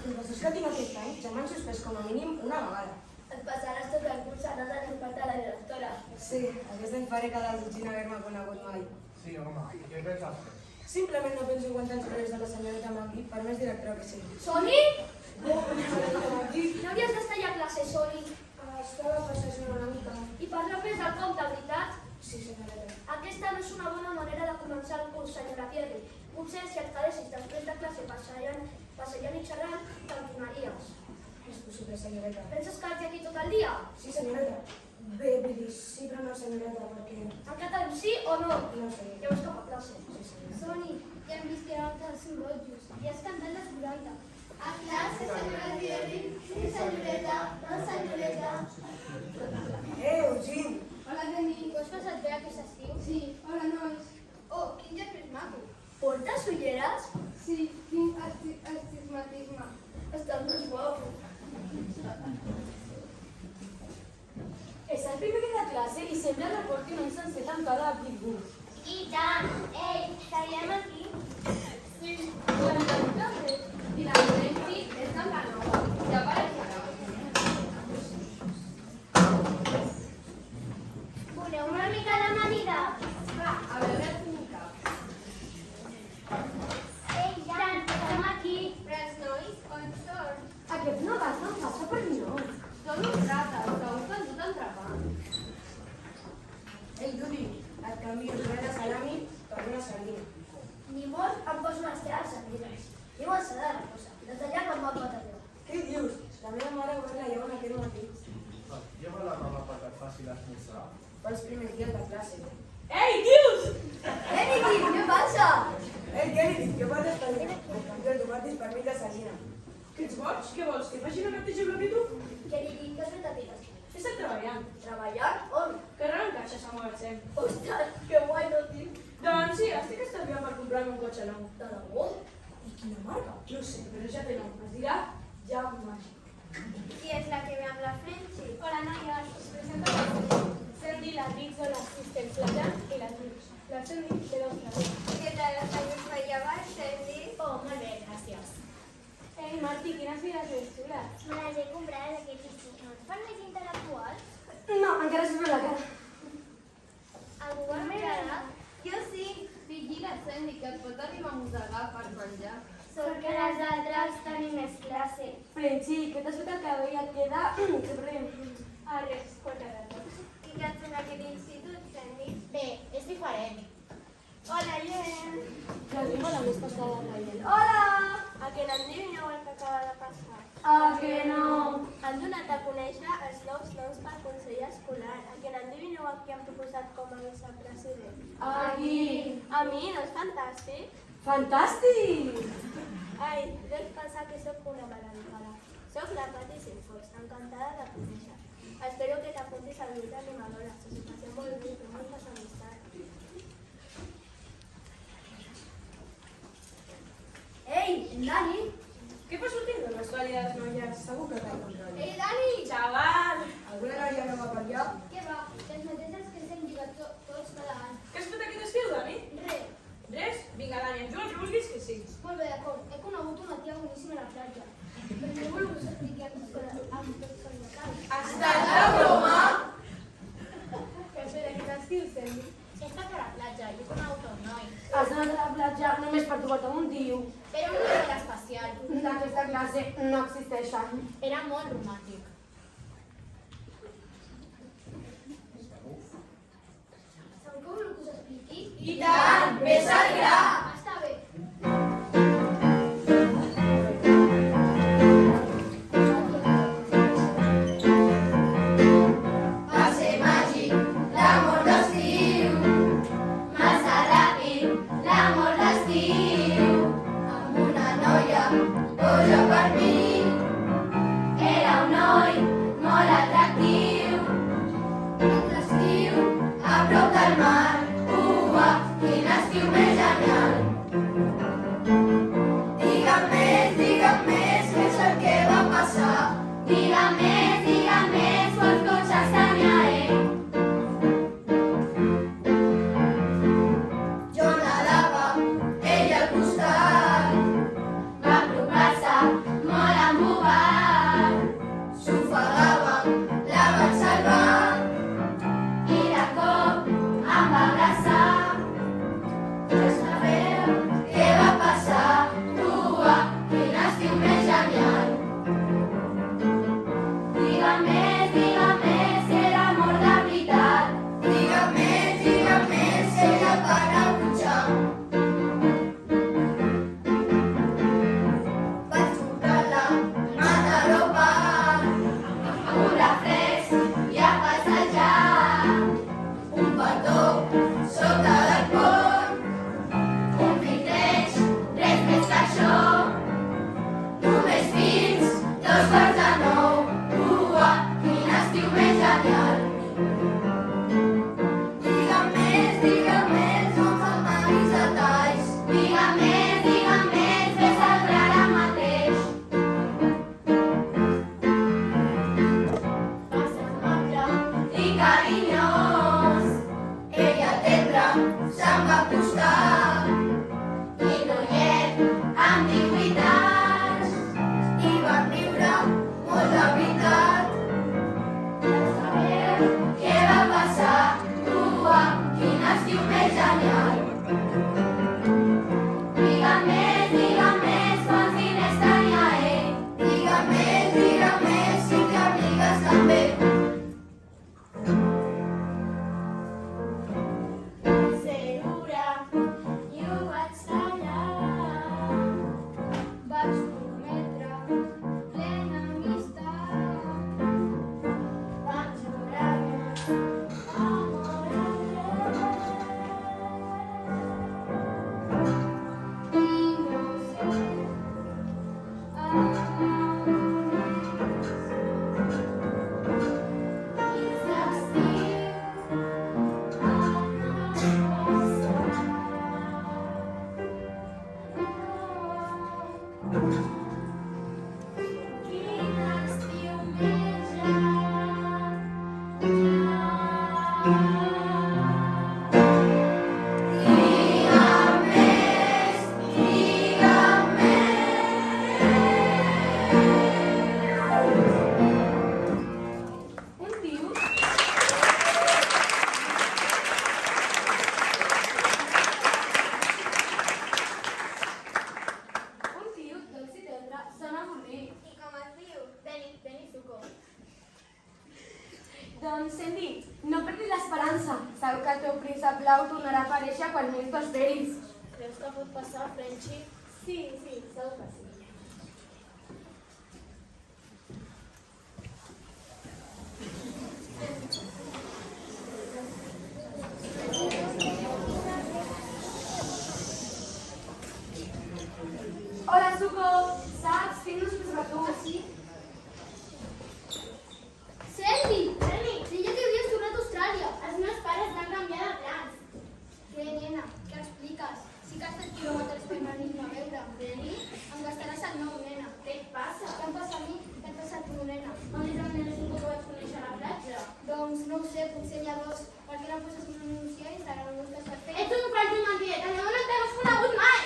professors que tinc aquest any ja m'han suspès com a mínim una vegada. Et passaràs tot el curs anant a despertar la directora. Sí, aquest any faré cada desitgint haver-me conegut mai. Sí, home, i què penses fer? Simplement no penso aguantar els breus de la senyoreta Magui, per més directora que sigui. Soli? Senyoreta Magui, No havies d'estar ja a classe, Soli. estava passant una mica. I per no perdre el compte, veritat? Sí, senyoreta. Aquesta no és una bona manera de començar el curs, senyora Pierri. Potser si et quedessis després de classe passejant i xerrant, te'n donaries. És possible, senyoreta. Penses quedar-te aquí tot el dia? Sí, senyoreta. Bé, vull dir, sí, però no, senyoreta, perquè... Encara sí o no? No sé. Ja vas cap a classe. Sí, senyoreta. Soni, ja hem vist que eren els rojos. I has cantat l'esborraita. A classe, senyora Pierri. Sí, senyoreta. No, senyoreta. Eugene! Hola, Dani. Ho has passat bé aquest estiu? Sí, hola, nois. Oh, quin lloc més maco. Portes ulleres? Sí, tinc astigmatisme. Estàs més guapo. És el primer dia de classe i sempre reporti un any sencer tancada a Pittsburgh. I tant! Ei, seguirem aquí? Sí, la veritat també. I la Nancy és de la nova. Ja apareixerà. Voleu una mica d'amanida? Va, a veure si m'hi cap. Ei, Jan, som aquí. Però els nois, on són? Aquests noves no passa per no. Són uns rates, segur que han dut entrepà. Ei, Dudi, et canvio el de salami per una sardina. Ni molt em poso les teves sardines. Diuen s'ha de la cosa. Des d'allà quan va pot arribar. Què dius? La meva mare va la lleva aquest matí. Lleva la roba perquè et faci l'esmorzar. Pels primers dies de classe. Ei, tios! Niki, què passa? Ei, què li dic? Què portes per mi? El canvio de tomàtics per mi de sardina. Que ets boig? Què vols? Que faci la mateixa que tu? Què li dic? Què has fet a tires? He estat treballant. Treballant? On? Carregant caixes al magatzem. Ostres, que guai, no tinc. Doncs sí, estic estalviant per comprar-me un cotxe nou. De debò? I quina marca? No ho sé, però ja té nom. Es dirà Jaguar. Qui és la que ve amb la Frenchi? Hola, noies. Us presento la Cindy. Cindy, la Dix o l'assistent Flajan i la Dix. La Cindy té dos clars. Què tal els anys per llevar, Sandy? Oh, molt bé, gràcies. Ei, Martí, quines vides més xules. Me les he comprades aquest estiu. No et fan més intel·lectuals? No, encara s'ho la cara. Algú va regalar? Jo sí. Vigila, Sandy, que et pot arribar a mossegar per menjar. Sort que les altres tenim més classe. Frenchi, què t'has fet el cabell i et queda... Sempre... Ah, res, quatre rates. I què et sembla aquest institut, Sandy? Bé, és diferent. Hola, Jen. La vimos la més passada, Rayen. Hola! A que n'endivineu el que acaba de passar? Ah, que no! Han donat a conèixer els nous noms pel Consell Escolar. A que n'endivineu el que han proposat com a vicepresident? Aquí! A mi, no és fantàstic? Fantàstic! Ai, dec pensar que sóc una mala educada. Soc la Pati Sinfox, encantada de conèixer. Espero que t'apuntis al grup d'animadores. Us ho passeu molt bé, feu moltes amistats. Ei, Dani! Què fa sortir de l'escola de les noies? Segur que cal control. Ei, Dani! Xaval! Alguna noia no va per allà? Què va? Les mateixes que ens hem lligat tots cada any. Què has fet aquest estiu, Dani? Res. Res? Vinga, Dani, ens diu el que vulguis que sí. Molt bé, d'acord. He conegut una tia boníssima a la platja. Però no voleu que us expliqui amb tots els locals. Estàs de broma? Què has fet aquest estiu, Sandy? He estat a la platja i he conegut un noi. Has anat a la platja només per trobar-te un tio. Era un noi molt especial. D'aquesta classe no existeixen. Era molt romàntic. Sabeu que voleu que us expliqui? I tant! Ves al gra! Està bé. Va ser màgic, l'amor d'estiu. Massa ràpid, l'amor d'estiu. Amb una noia, boja per mi. Era un noi molt atractiu. Un estiu, a prop del mar. Ua, quin estiu més genial. Sandy. I com es diu? Deni Zuko. Doncs, Sandy, no perdis l'esperança. Segur que el teu príncep blau tornarà a aparèixer quan més t'ho esperis. Creus que pot passar, Frenchie? Sí, segur que sí. Hola, Zuko! Saps? Tinc uns per tu. Sí? Sandy! Deia que havies tornat a Austràlia. Els meus pares van canviar de plans. Què, nena? Què expliques? Sí que has fet quilòmetres per venir-me a veure. Benny? Em gastaràs el nou, nena. Què et passa? Què em passa a mi? Què et passa a tu, nena? On és el nen que vaig conèixer a la platja? Doncs no ho sé, potser llavors. Per què no poses un anunci a Instagram? No estàs perfecte. Ets un falso mentider. Llavors no t'has conegut mai.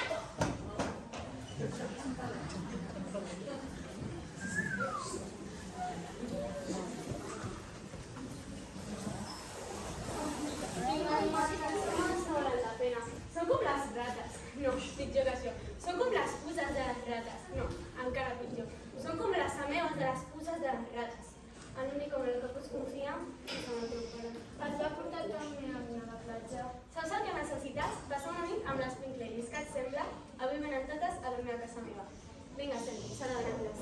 Són com les rates. No, pitjor que això. Són com les puces de les rates. No, encara pitjor. Són com les amebes de les puces de les rates. L'únic en el que pots confiar és en el teu pare. Et va portar el teu amic a la platja. Saps el que necessites? Passar una nit amb les Pink Ladies. Què et sembla? Avui venen totes a dormir a casa meva. Vinga, Sandy, serà de l'anglès.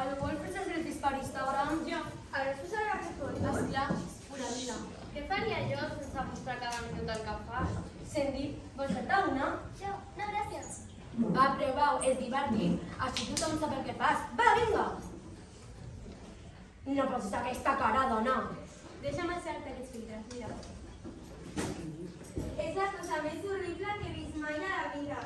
El vol fer els gratis per Instagram? Jo. A veure, tu sabràs què fos. Esclar, pura vida. Què faria jo sense mostrar cada minut el que fas? Sandy, vols fer-te una? Jo, no, gràcies. Va, prova-ho, és divertit. Així tothom sap el que fas. Va, vinga! No posis aquesta cara, dona. Deixa'm aixecar aquests filtres, mira. És la cosa més horrible que he vist mai a la vida.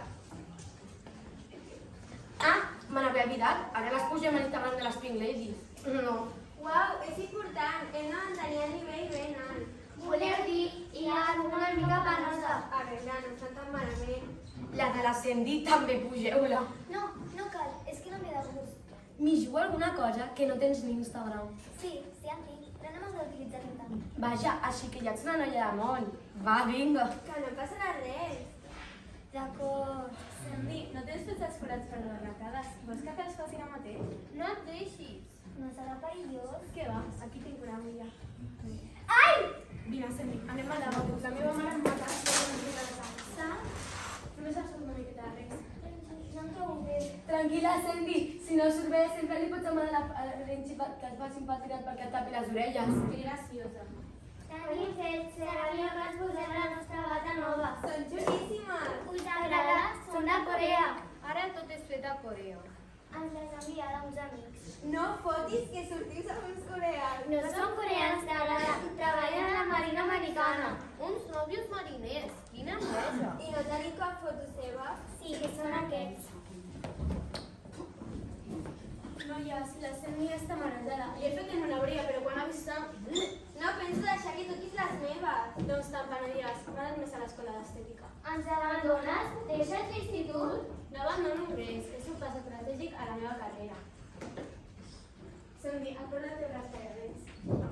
Ah, me n'havia oblidat. Ara les pugem a l'Instagram de les Pink Ladies. No. Uau, és important. Hem de mantenir el nivell ben alt. Voleu dir, hi ha alguna mica penosa. A veure, no està tan malament. La de la Sandy també pugeu-la. No, no cal, és que no em ve de gust. M'hi jugo alguna cosa que no tens ni Instagram. Sí, en tinc, però no m'has d'utilitzar tant. Vaja, així que ja ets una noia de món. Va, vinga. Que no passarà res. D'acord. Sandy, no tens tots els forats per les arracades? Vols que te'ls faci ara mateix? No et deixis. No serà perillós. Què va? Aquí tinc una agulla. Ai! Vine, Sandy, anem a lavabo. La meva mare em mata si no em la sang. Sang? Només em surt una miqueta de res. No em trobo bé. Tranquil·la, Sandy. Si no surt bé, sempre li pots demanar a la Renchi que et faci un patinet perquè et tapi les orelles. Que graciosa. Tenim fet, serà millor que ens posem la nostra bata nova. Són xulíssimes. Us agrada? Són de Corea. Ara tot és fet a Corea. Ens les enviarà uns amics. No fotis que sortius amb uns coreans. No són coreans, treballen a la marina americana. Uns nòvios mariners. Quina enveja. I no tenim cap foto seva? Sí, que són aquests. Noies, la Sandy està marejada. Li he fet en una bria, però quan ha vist sang... No penso deixar que toquis les meves. Doncs te'n penediràs. M'ha anat més a l'escola d'estètica. Ens abandones? Deixes l'institut? No abandono res. És un pas estratègic a la meva carrera. Sandy, acorda't de les carreres.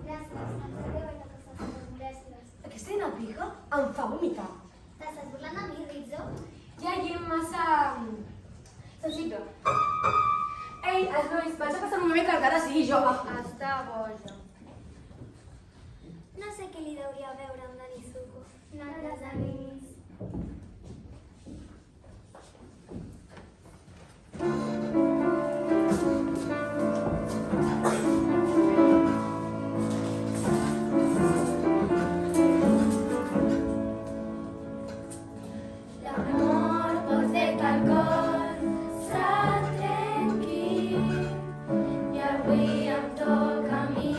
Gràcies, ens adéu a casa. Gràcies. Aquesta nena pica em fa vomitar. T'estàs burlant de mi, Rizzo? Ja hi ha massa... sensible. Ei, els nois, vaig a passar un moment que encara sigui jove. Està boja. No sé què li deuria veure amb Dani Zuko. No les animis. L'amor pot fer que el cor se't trenqui i avui em toca a mi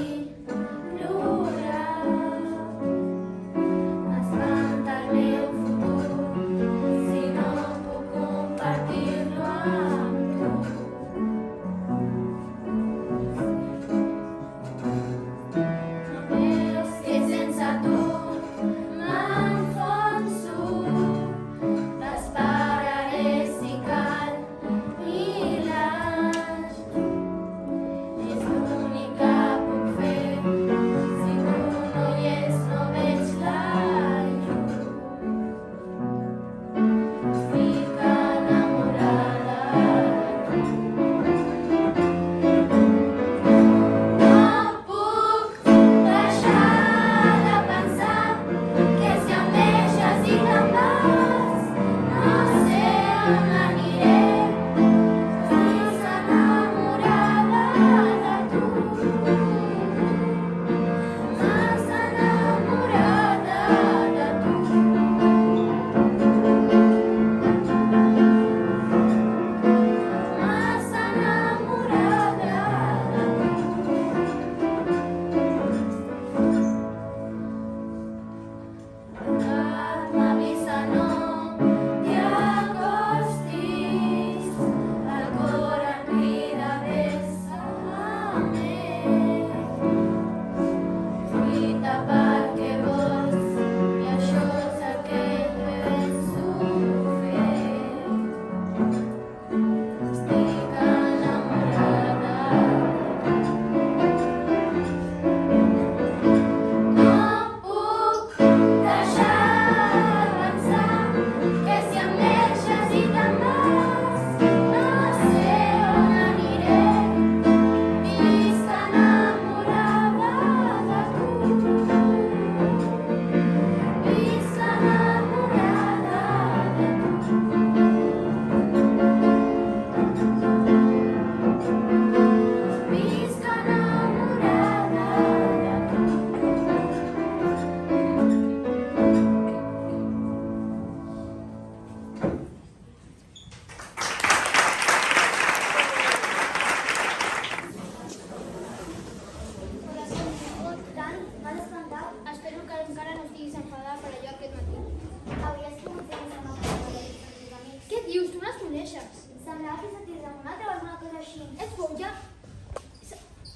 coneixes? Semblava que se t'hi remunat o alguna cosa així. Ets boja?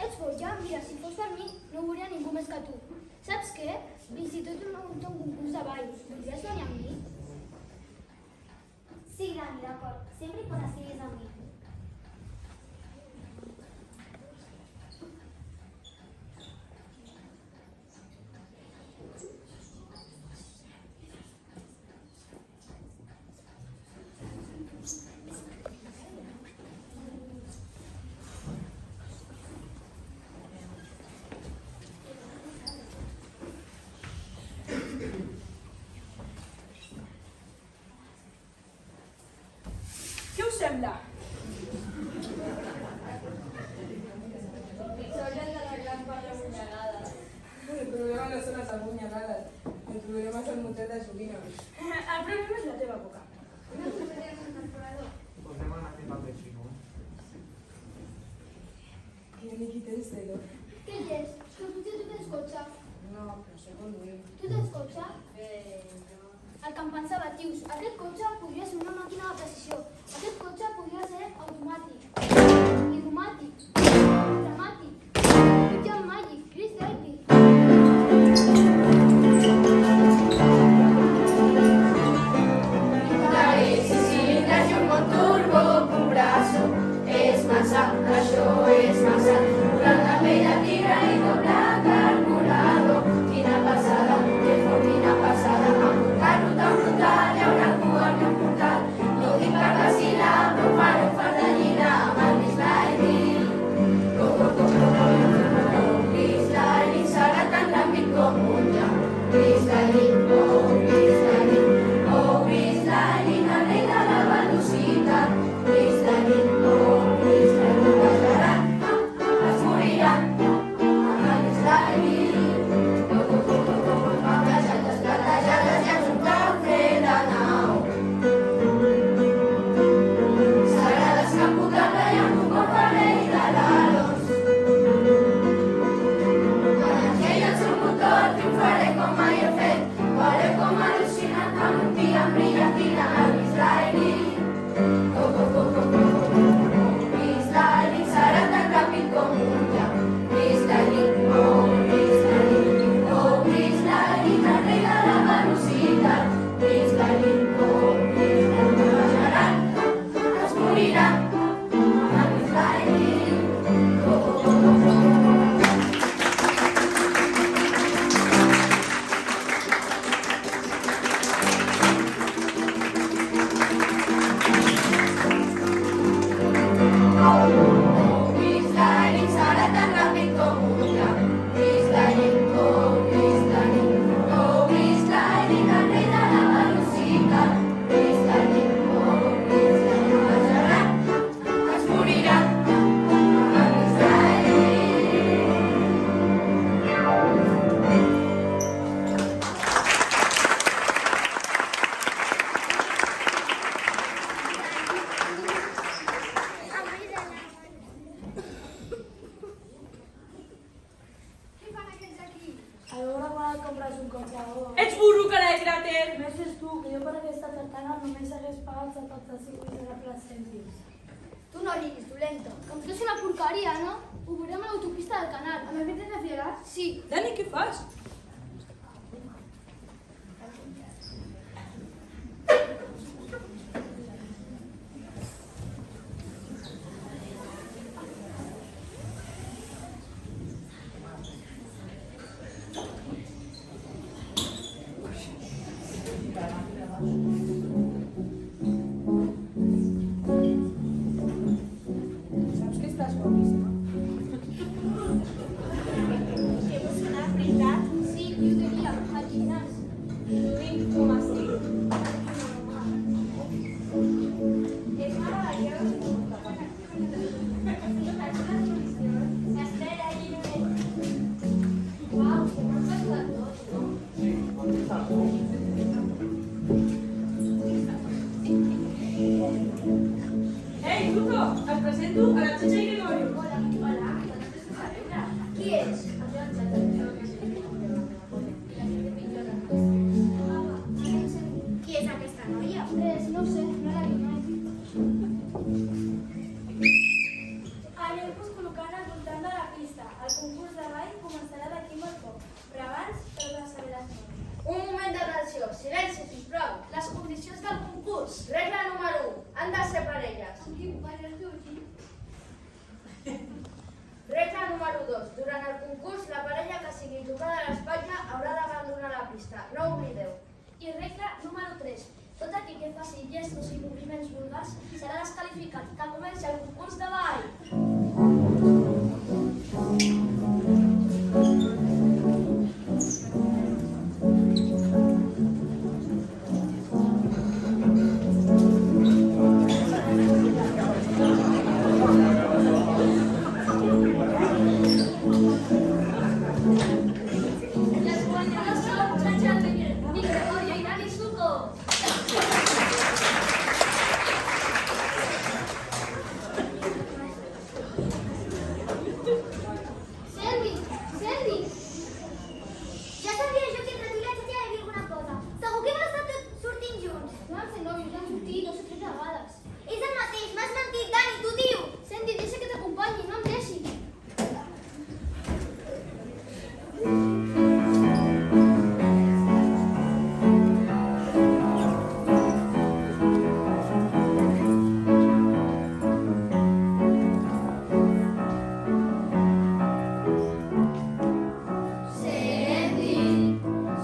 Ets boja? Mira, si fos per mi, no ho veuria ningú més que tu. Saps què? L'institut m'ha muntat un concurs de ball. Voldries venir amb mi? Sí, Dani, d'acord. Sempre hi pots seguir amb mi. Què us sembla? El problema no son las apuñaladas, el problema es el motel de Subino. El problema és la teva boca. Posem en aquest paper xino. Que ni quites cero. Què és? Que potser tu tens cotxe. No, pero sé conduir. Tu tens cotxe? El que em pensava, tios, aquest cotxe podria ser una màquina de precisió. Aquest cotxe podria ser automàtic, hidromàtic, dramàtic, cotxe màgic, Chris David. Ets burro, que l'has grater! Més és tu, que jo per aquesta tartana només hagués pagat 75 miserables cèntims. Tu no riguis, dolenta. Com que és una porqueria, no? Ho veurem a l'autopista del canal. A mi tens de fiar? Sí. Dani, què fas? Saps que estàs guapíssima? Que vols anar, veritat? Sí, jo diria, al gimnàs. Lluís, com estic? És meravellós. Espera, lliure. Uau, que m'han passat tot, no? Sí, on estàs? Ei, Tuco, et presento a la Xaxa i Gregorio. Hola. Qui és? Qui és aquesta noia? No ho sé, no la vi mai. Atenció, silenci, sisplau. Les condicions del concurs. Regla número 1. Han de ser parelles. Regla número 2. Durant el concurs, la parella que sigui tocada a l'espatlla haurà d'abandonar la pista. No ho oblideu. I regla número 3. Tot aquell que faci gestos i moviments vulgars serà desqualificat. Que comenci el concurs de ball. Les guanyadores són Chacha i Gregorio i Dani Suco. Sandy! Sandy! Ja sabia jo que entre tu i la Txatxa hi havia alguna cosa. Segur que no estat sortint junts. No vam ser nòvios, vam sortir 2 o 3 vegades. És el mateix, m'has mentit, Dani, tu tio! Sandy, deixa que t'acompanyi, no em deixis.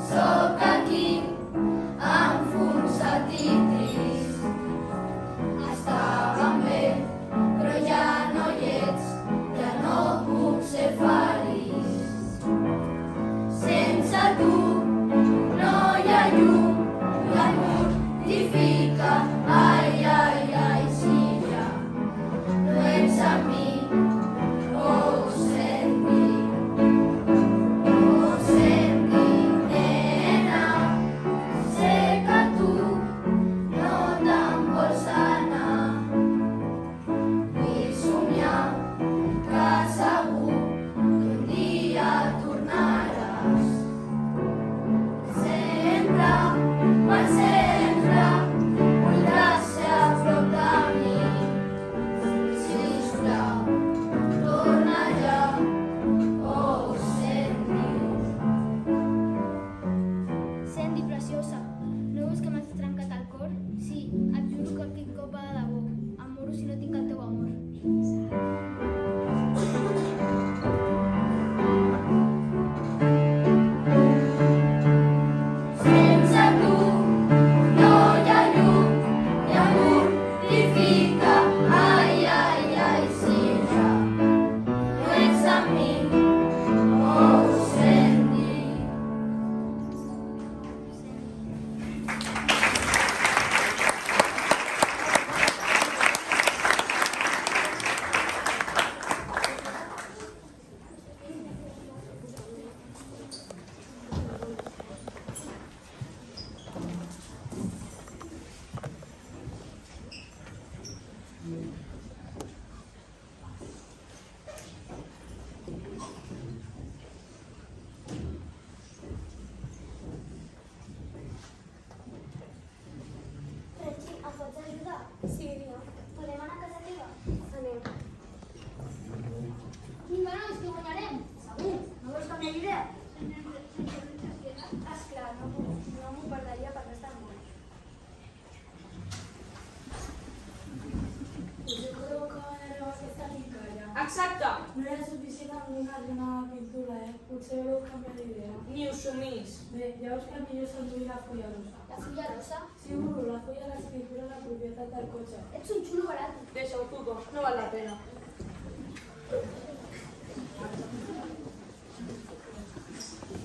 Sóc aquí, enfonsat i trist. Estàvem bé, però ja no hi ets, ja no puc ser feliç. Sense tu no hi ha llum, la mortifica, ai, ai, ai, si ja no ets amb mi, oh, Sandy. Oh, Sandy, nena, sé que tu no te'n vols anar. Vull somiar que segur que un dia tornaràs. Sempre, per sempre, voldràs ser a prop de mi. Sisplau, torna ja, oh, Sandy. Sandy, preciosa, no veus que m'has trencat el cor? Sí, et juro que aquest cop va de debò. Em moro si no tinc el teu amor. Sense tu no hi ha llum, i em mortifica, ai, ai, ai, si ja no ets amb mi, oh, Sandy. Reggie, em pots ajudar? Sí, digue'm. Podem anar a casa teva? Anem. Vinga, nois, que guanyarem. Segur, no vols canviar d'idea? Esclar, no m'ho perdria per res del món. Jo crec que anareu a aquesta picalla. Exacte. No era suficient amb una pintura, Potser voleu canviar d'idea. Ni us sumís. Bé, ja us que millor s'enduir la fulla rosa. La fulla rosa? Sí, burro, la fulla de l'escriptura de la propietat del cotxe. Ets un xulo barat. Deixa-ho, Cuco, no val la pena.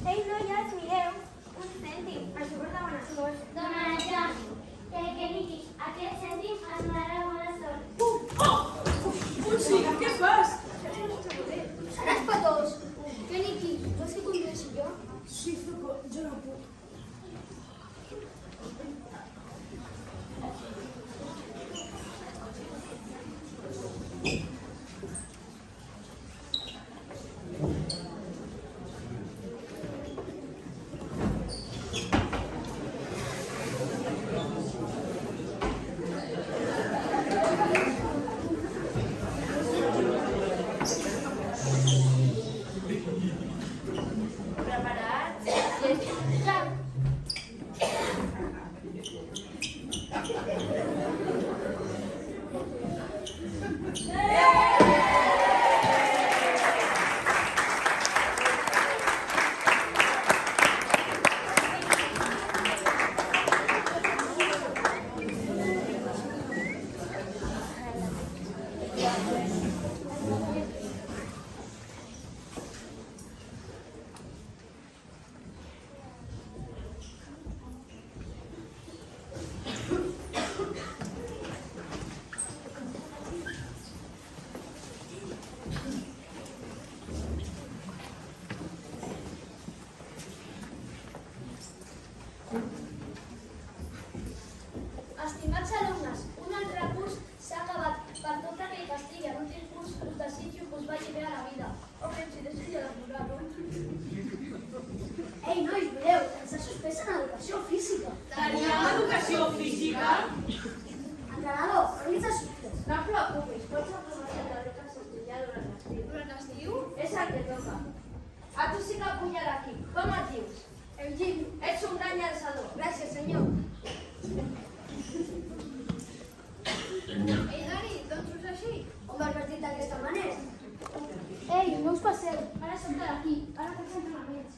Ei, noies, mireu, un cèntim, això per demanar sort. Dona ja. Que Niki, aquest cèntim ens donarà bona sort. Sí, què fas? Seràs petós. Que Niki, vols que condueixi jo? Sí, Zuko, jo no puc. educació física. Teníem educació física? Entrenador, organitza subtes. No et preocupis, pots aprovar la beca a estudiar durant l'estiu. Durant l'estiu? És el que toca. A tu sí que puja d'aquí. Com et dius? Eugeni. Ets un gran llançador. Gràcies, senyor. Ei, Dani, d'on surts així? On vas vestit d'aquesta manera? Ei, no us passeu. Ara som de d'aquí. Ara faig entrenaments.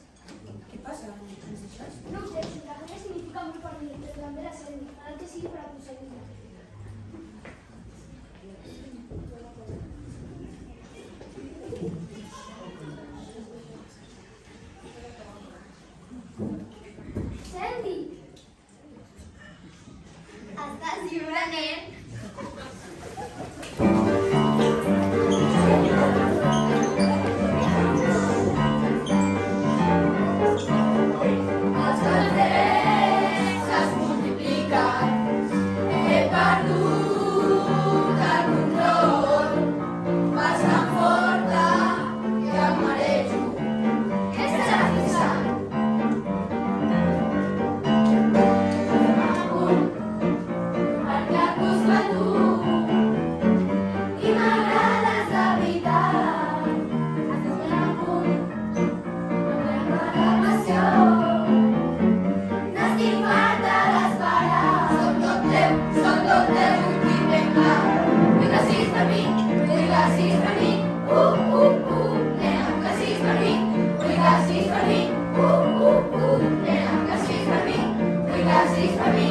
Què passa? Ens deixes? No ho sé, l'entrenament significa molt per mi, però també la Sergi. Farà el que sigui per aconseguir-ho. Sergi! Estàs lliure, nen? Els calderets es multipliquen. He perdut el control. Vas tan forta que em marejo. Què estàs pensant? Perquè et busco a tu i m'agrades de veritat. Estàs ben a punt, no tengo reclamació. N'estic farta d'esperar. Som tot teu i ben clar. Vull que siguis per mi, vull que siguis per mi. Nena, que siguis per mi, vull que siguis per mi. Nena, que siguis per mi, vull que siguis per mi.